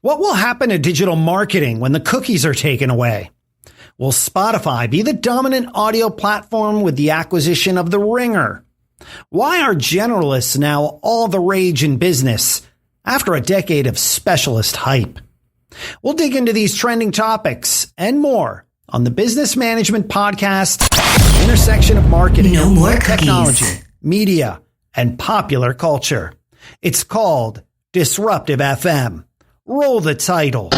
What will happen to digital marketing when the cookies are taken away? Will Spotify be the dominant audio platform with the acquisition of The Ringer? Why are generalists now all the rage in business after a decade of specialist hype? We'll dig into these trending topics and more on the Business Management Podcast, intersection of marketing, technology, media, and popular culture. It's called Disruptive FM. Roll the title.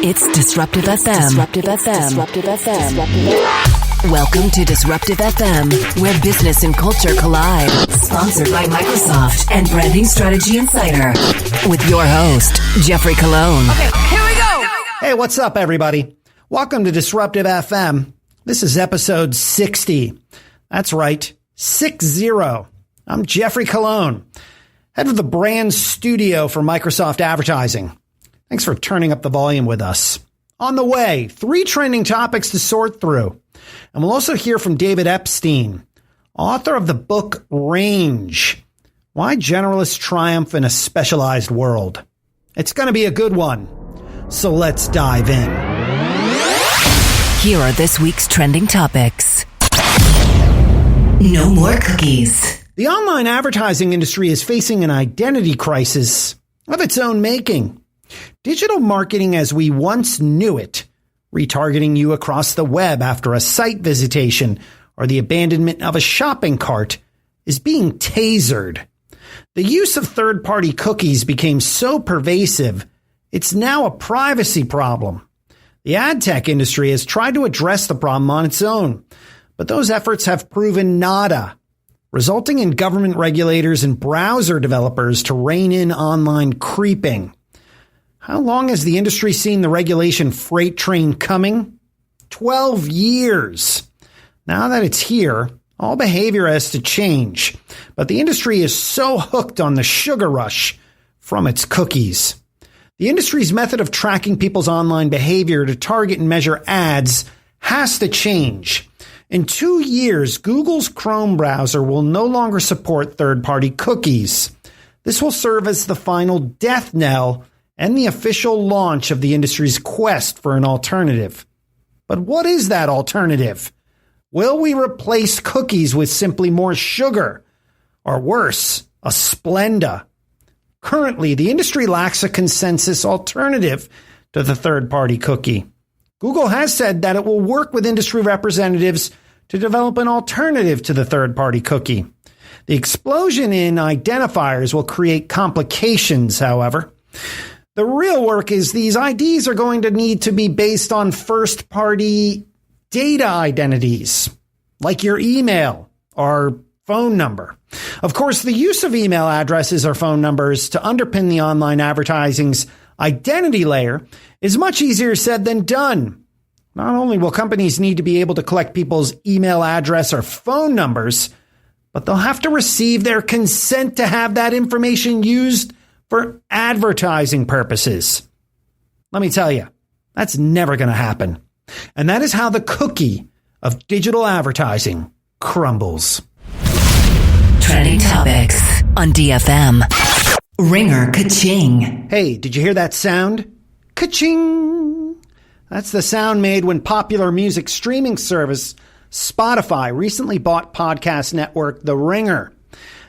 It's Disruptive FM. Disruptive FM. Disruptive FM. Welcome to Disruptive FM, where business and culture collide. Sponsored by Microsoft and Branding Strategy Insider. With your host, Jeffrey Colon. Okay, here we go. Hey, what's up, everybody? Welcome to Disruptive FM. This is episode 60. That's right, 60. I'm Jeffrey Colon, head of the brand studio for Microsoft Advertising. Thanks for turning up the volume with us. On the way, 3 trending topics to sort through. And we'll also hear from David Epstein, author of the book Range, Why Generalists Triumph in a Specialized World. It's going to be a good one. So let's dive in. Here are this week's trending topics. No more cookies. The online advertising industry is facing an identity crisis of its own making. Digital marketing as we once knew it, retargeting you across the web after a site visitation or the abandonment of a shopping cart, is being tasered. The use of third-party cookies became so pervasive, it's now a privacy problem. The ad tech industry has tried to address the problem on its own, but those efforts have proven nada, resulting in government regulators and browser developers to rein in online creeping. How long has the industry seen the regulation freight train coming? 12 years. Now that it's here, all behavior has to change, but the industry is so hooked on the sugar rush from its cookies. The industry's method of tracking people's online behavior to target and measure ads has to change. In 2 years, Google's Chrome browser will no longer support third-party cookies. This will serve as the final death knell and the official launch of the industry's quest for an alternative. But what is that alternative? Will we replace cookies with simply more sugar? Or worse, a Splenda? Currently, the industry lacks a consensus alternative to the third-party cookie. Google has said that it will work with industry representatives to develop an alternative to the third-party cookie. The explosion in identifiers will create complications, however. The real work is these IDs are going to need to be based on first-party data identities, like your email or phone number. Of course, the use of email addresses or phone numbers to underpin the online advertising's identity layer is much easier said than done. Not only will companies need to be able to collect people's email address or phone numbers, but they'll have to receive their consent to have that information used for advertising purposes. Let me tell you, that's never going to happen. And that is how the cookie of digital advertising crumbles. Trending topics on DFM. Ringer Ka-Ching. Hey, did you hear that sound? Ka-Ching! That's the sound made when popular music streaming service Spotify recently bought podcast network The Ringer.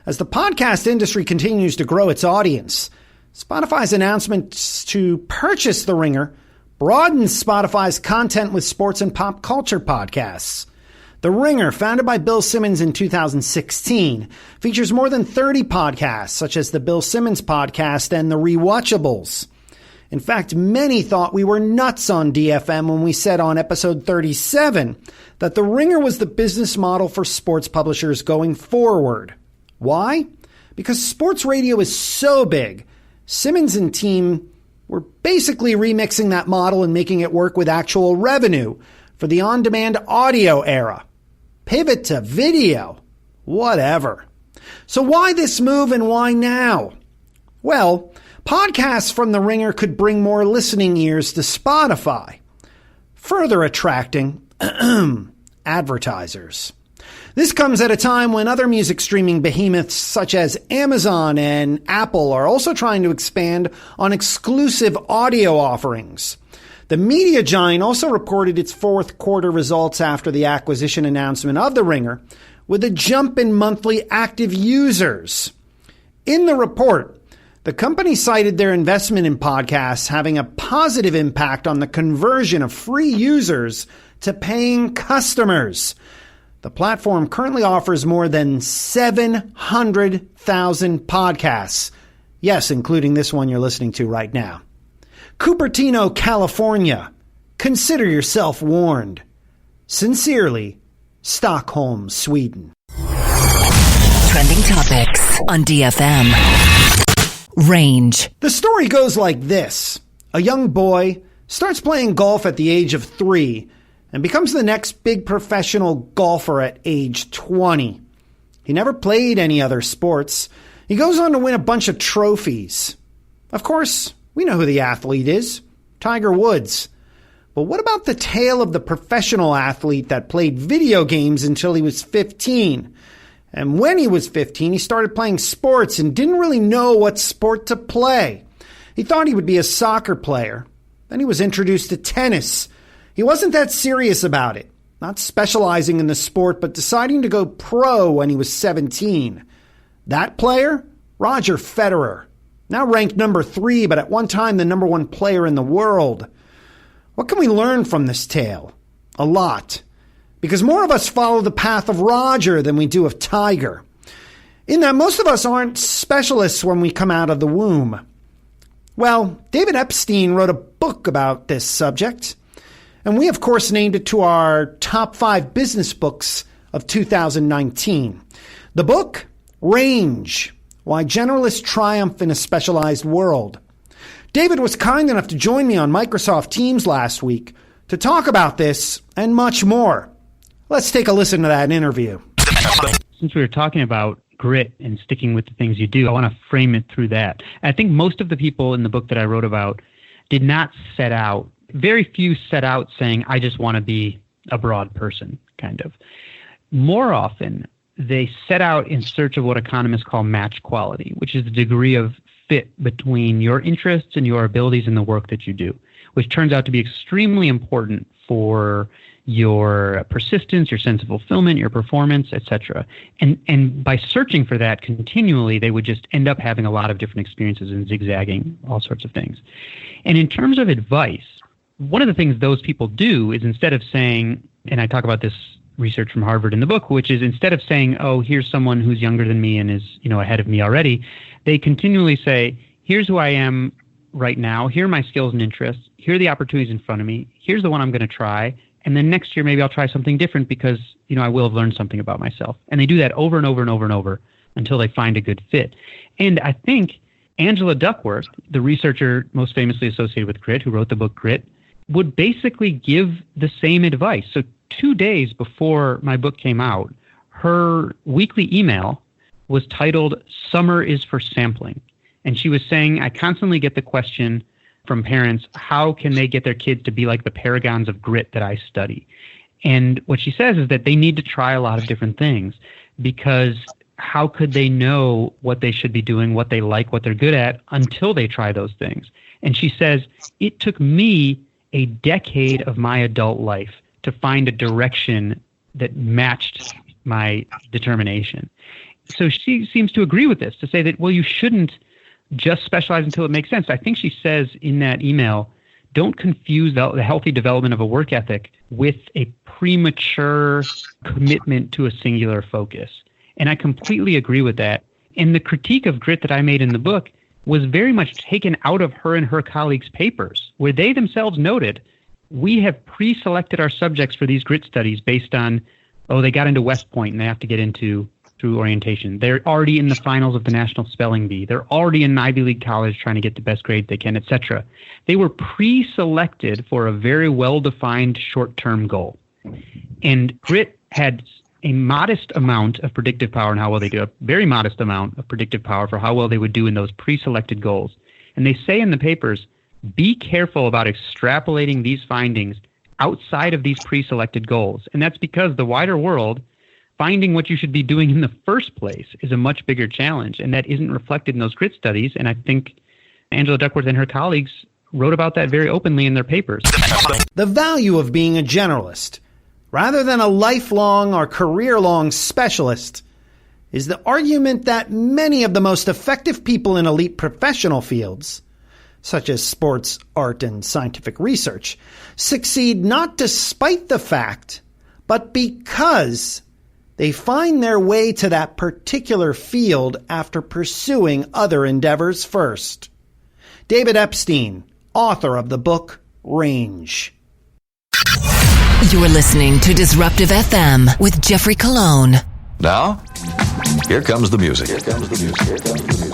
As the podcast industry continues to grow its audience, Spotify's announcement to purchase The Ringer broadens Spotify's content with sports and pop culture podcasts. The Ringer, founded by Bill Simmons in 2016, features more than 30 podcasts, such as the Bill Simmons Podcast and The Rewatchables. In fact, many thought we were nuts on DFM when we said on episode 37 that The Ringer was the business model for sports publishers going forward. Why? Because sports radio is so big, Simmons and team were basically remixing that model and making it work with actual revenue for the on-demand audio era. Pivot to video. Whatever. So why this move and why now? Well, podcasts from The Ringer could bring more listening ears to Spotify, further attracting advertisers. This comes at a time when other music streaming behemoths such as Amazon and Apple are also trying to expand on exclusive audio offerings. The media giant also reported its fourth quarter results after the acquisition announcement of The Ringer, with a jump in monthly active users. In the report, the company cited their investment in podcasts having a positive impact on the conversion of free users to paying customers. The platform currently offers more than 700,000 podcasts. Yes, including this one you're listening to right now. Cupertino, California. Consider yourself warned. Sincerely, Stockholm, Sweden. Trending topics on DFM. Range. The story goes like this. A young boy starts playing golf at the age of 3 and becomes the next big professional golfer at age 20. He never played any other sports. He goes on to win a bunch of trophies. Of course, we know who the athlete is, Tiger Woods. But what about the tale of the professional athlete that played video games until he was 15? And when he was 15, he started playing sports and didn't really know what sport to play. He thought he would be a soccer player. Then he was introduced to tennis. He wasn't that serious about it, not specializing in the sport, but deciding to go pro when he was 17. That player? Roger Federer. Now ranked number 3, but at one time the number 1 player in the world. What can we learn from this tale? A lot. Because more of us follow the path of Roger than we do of Tiger. In that most of us aren't specialists when we come out of the womb. Well, David Epstein wrote a book about this subject. And we, of course, named it to our top 5 business books of 2019. The book, Range, Why Generalists Triumph in a Specialized World. David was kind enough to join me on Microsoft Teams last week to talk about this and much more. Let's take a listen to that interview. Since we were talking about grit and sticking with the things you do, I want to frame it through that. I think most of the people in the book that I wrote about did not set out. Very few set out saying, I just want to be a broad person, kind of. More often, they set out in search of what economists call match quality, which is the degree of fit between your interests and your abilities in the work that you do, which turns out to be extremely important for your persistence, your sense of fulfillment, your performance, etc. And by searching for that continually, they would just end up having a lot of different experiences and zigzagging, all sorts of things. And in terms of advice, one of the things those people do is instead of saying, and I talk about this research from Harvard in the book, which is instead of saying, oh, here's someone who's younger than me and is, ahead of me already, they continually say, here's who I am right now. Here are my skills and interests. Here are the opportunities in front of me. Here's the one I'm going to try. And then next year, maybe I'll try something different because, I will have learned something about myself. And they do that over and over and over and over until they find a good fit. And I think Angela Duckworth, the researcher most famously associated with grit, who wrote the book Grit, would basically give the same advice. So 2 days before my book came out, her weekly email was titled Summer is for Sampling. And she was saying, I constantly get the question from parents, how can they get their kids to be like the paragons of grit that I study? And what she says is that they need to try a lot of different things, because how could they know what they should be doing, what they like, what they're good at, until they try those things? And she says, it took me a decade of my adult life to find a direction that matched my determination. So she seems to agree with this, to say that, well, you shouldn't just specialize until it makes sense. I think she says in that email, don't confuse the healthy development of a work ethic with a premature commitment to a singular focus. And I completely agree with that. And the critique of grit that I made in the book was very much taken out of her and her colleagues' papers, where they themselves noted, we have pre-selected our subjects for these grit studies based on, they got into West Point and they have to get into through orientation. They're already in the finals of the National Spelling Bee. They're already in an Ivy League college trying to get the best grade they can, etc. They were pre-selected for a very well-defined short-term goal. And grit had a modest amount of predictive power in how well they do, a very modest amount of predictive power for how well they would do in those pre-selected goals. And they say in the papers, be careful about extrapolating these findings outside of these pre-selected goals. And that's because the wider world finding what you should be doing in the first place is a much bigger challenge, and that isn't reflected in those grit studies. And I think Angela Duckworth and her colleagues wrote about that very openly in their papers. The value of being a generalist, rather than a lifelong or career-long specialist, is the argument that many of the most effective people in elite professional fields, such as sports, art, and scientific research, succeed not despite the fact, but because they find their way to that particular field after pursuing other endeavors first. David Epstein, author of the book Range. You're listening to Disruptive FM with Jeffrey Colon. Now, here comes the music. Here comes the music. Here comes the music.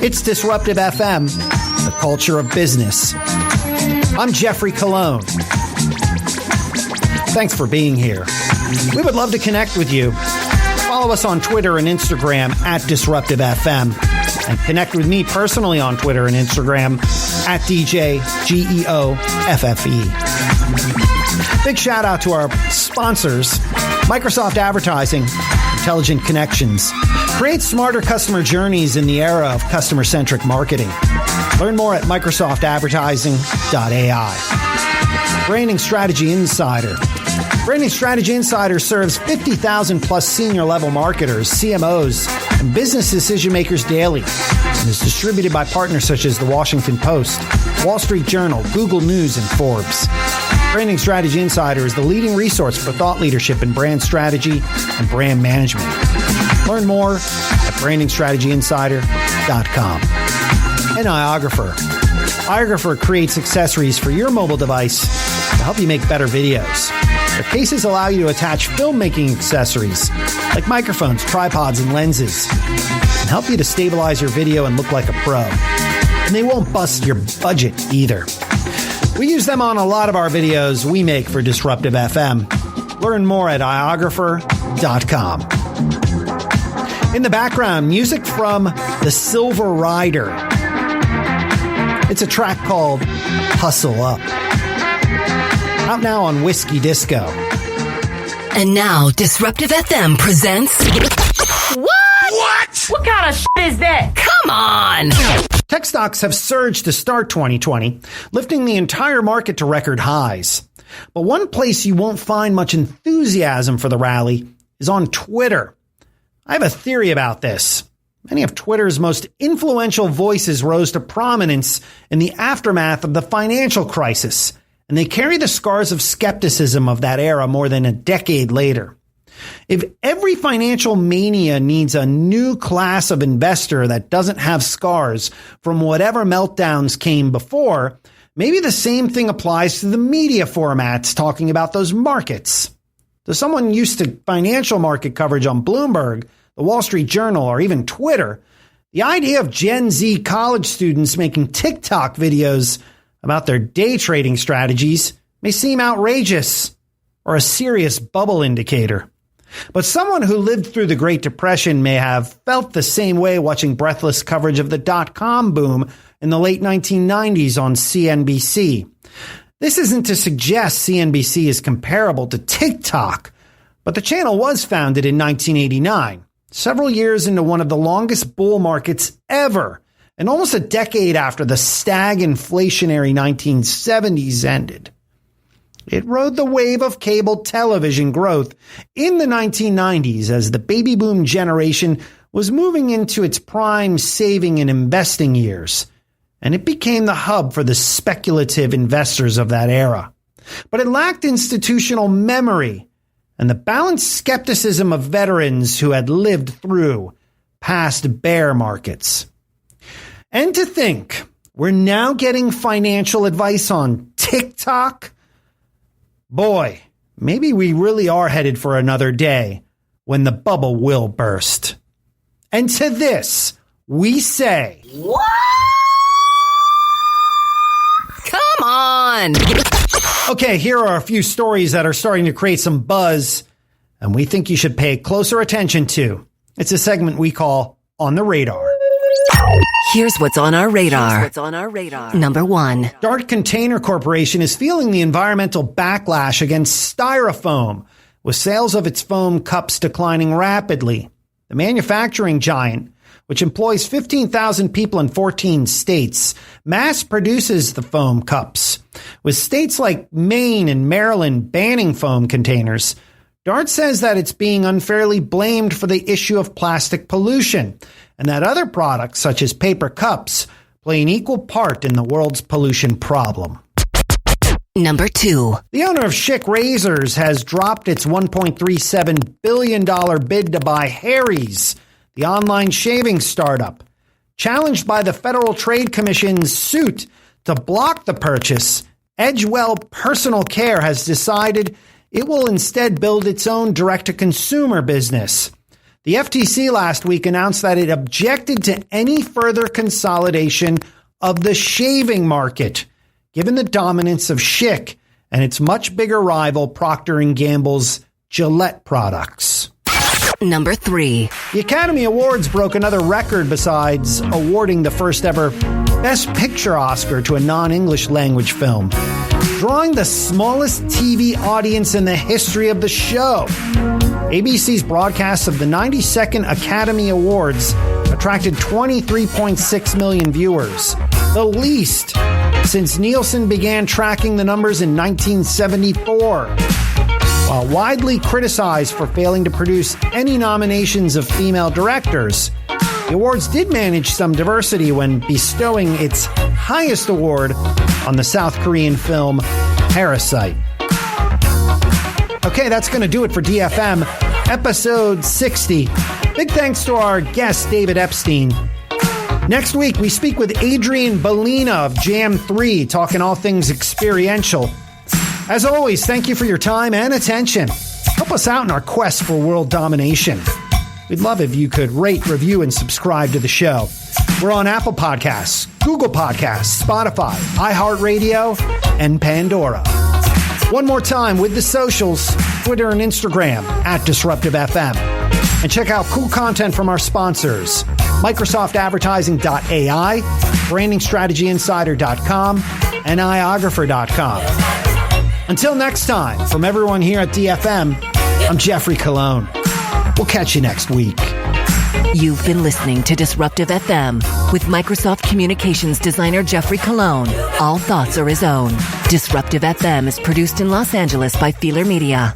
It's Disruptive FM, the culture of business. I'm Jeffrey Colon. Thanks for being here. We would love to connect with you. Follow us on Twitter and Instagram at Disruptive FM, and connect with me personally on Twitter and Instagram at DJGEOFFE. Big shout out to our sponsors, Microsoft Advertising, Intelligent Connections. Create smarter customer journeys in the era of customer-centric marketing. Learn more at microsoftaDvertising.ai. Branding Strategy Insider. Branding Strategy Insider serves 50,000 plus senior level marketers, CMOs, and business decision makers daily, and is distributed by partners such as The Washington Post, Wall Street Journal, Google News, and Forbes. Branding Strategy Insider is the leading resource for thought leadership in brand strategy and brand management. Learn more at brandingstrategyinsider.com. And Iographer. Iographer creates accessories for your mobile device to help you make better videos. Their cases allow you to attach filmmaking accessories like microphones, tripods, and lenses, and help you to stabilize your video and look like a pro. And they won't bust your budget either. We use them on a lot of our videos we make for Disruptive FM. Learn more at iographer.com. In the background, music from the Silver Rider. It's a track called Hustle Up. Out now on Whiskey Disco. And now Disruptive FM presents... What? What kind of shit is that? Come on! Tech stocks have surged to start 2020, lifting the entire market to record highs. But one place you won't find much enthusiasm for the rally is on Twitter. I have a theory about this. Many of Twitter's most influential voices rose to prominence in the aftermath of the financial crisis, and they carry the scars of skepticism of that era more than a decade later. If every financial mania needs a new class of investor that doesn't have scars from whatever meltdowns came before, maybe the same thing applies to the media formats talking about those markets. To someone used to financial market coverage on Bloomberg, the Wall Street Journal, or even Twitter, the idea of Gen Z college students making TikTok videos about their day trading strategies may seem outrageous or a serious bubble indicator. But someone who lived through the Great Depression may have felt the same way watching breathless coverage of the dot-com boom in the late 1990s on CNBC. This isn't to suggest CNBC is comparable to TikTok, but the channel was founded in 1989, several years into one of the longest bull markets ever, and almost a decade after the stag-inflationary 1970s ended. It rode the wave of cable television growth in the 1990s as the baby boom generation was moving into its prime saving and investing years, and it became the hub for the speculative investors of that era. But it lacked institutional memory and the balanced skepticism of veterans who had lived through past bear markets. And to think we're now getting financial advice on TikTok? Boy, maybe we really are headed for another day when the bubble will burst. And to this, we say... What? Come on! one. Okay, here are a few stories that are starting to create some buzz, and we think you should pay closer attention to. It's a segment we call On the Radar. Here's what's on our radar. Number one. Dart Container Corporation is feeling the environmental backlash against styrofoam, with sales of its foam cups declining rapidly. The manufacturing giant, which employs 15,000 people in 14 states, mass produces the foam cups. With states like Maine and Maryland banning foam containers, Dart says that it's being unfairly blamed for the issue of plastic pollution, and that other products, such as paper cups, play an equal part in the world's pollution problem. Number two. The owner of Schick Razors has dropped its $1.37 billion bid to buy Harry's, the online shaving startup. Challenged by the Federal Trade Commission's suit to block the purchase, Edgewell Personal Care has decided it will instead build its own direct-to-consumer business. The FTC last week announced that it objected to any further consolidation of the shaving market, given the dominance of Schick and its much bigger rival Procter & Gamble's Gillette products. Number three. The Academy Awards broke another record besides awarding the first ever Best Picture Oscar to a non-English language film, drawing the smallest TV audience in the history of the show. ABC's broadcast of the 92nd Academy Awards attracted 23.6 million viewers, the least since Nielsen began tracking the numbers in 1974. While widely criticized for failing to produce any nominations of female directors, the awards did manage some diversity when bestowing its highest award on the South Korean film Parasite. Okay, that's going to do it for DFM, episode 60. Big thanks to our guest, David Epstein. Next week, we speak with Adrian Bellina of Jam 3, talking all things experiential. As always, thank you for your time and attention. Help us out in our quest for world domination. We'd love if you could rate, review, and subscribe to the show. We're on Apple Podcasts, Google Podcasts, Spotify, iHeartRadio, and Pandora. One more time with the socials, Twitter and Instagram @DisruptiveFM. And check out cool content from our sponsors, MicrosoftAdvertising.ai, BrandingStrategyInsider.com, and iographer.com. Until next time, from everyone here at DFM, I'm Jeffrey Colon. We'll catch you next week. You've been listening to Disruptive FM with Microsoft Communications designer Jeffrey Colon. All thoughts are his own. Disruptive FM is produced in Los Angeles by Feeler Media.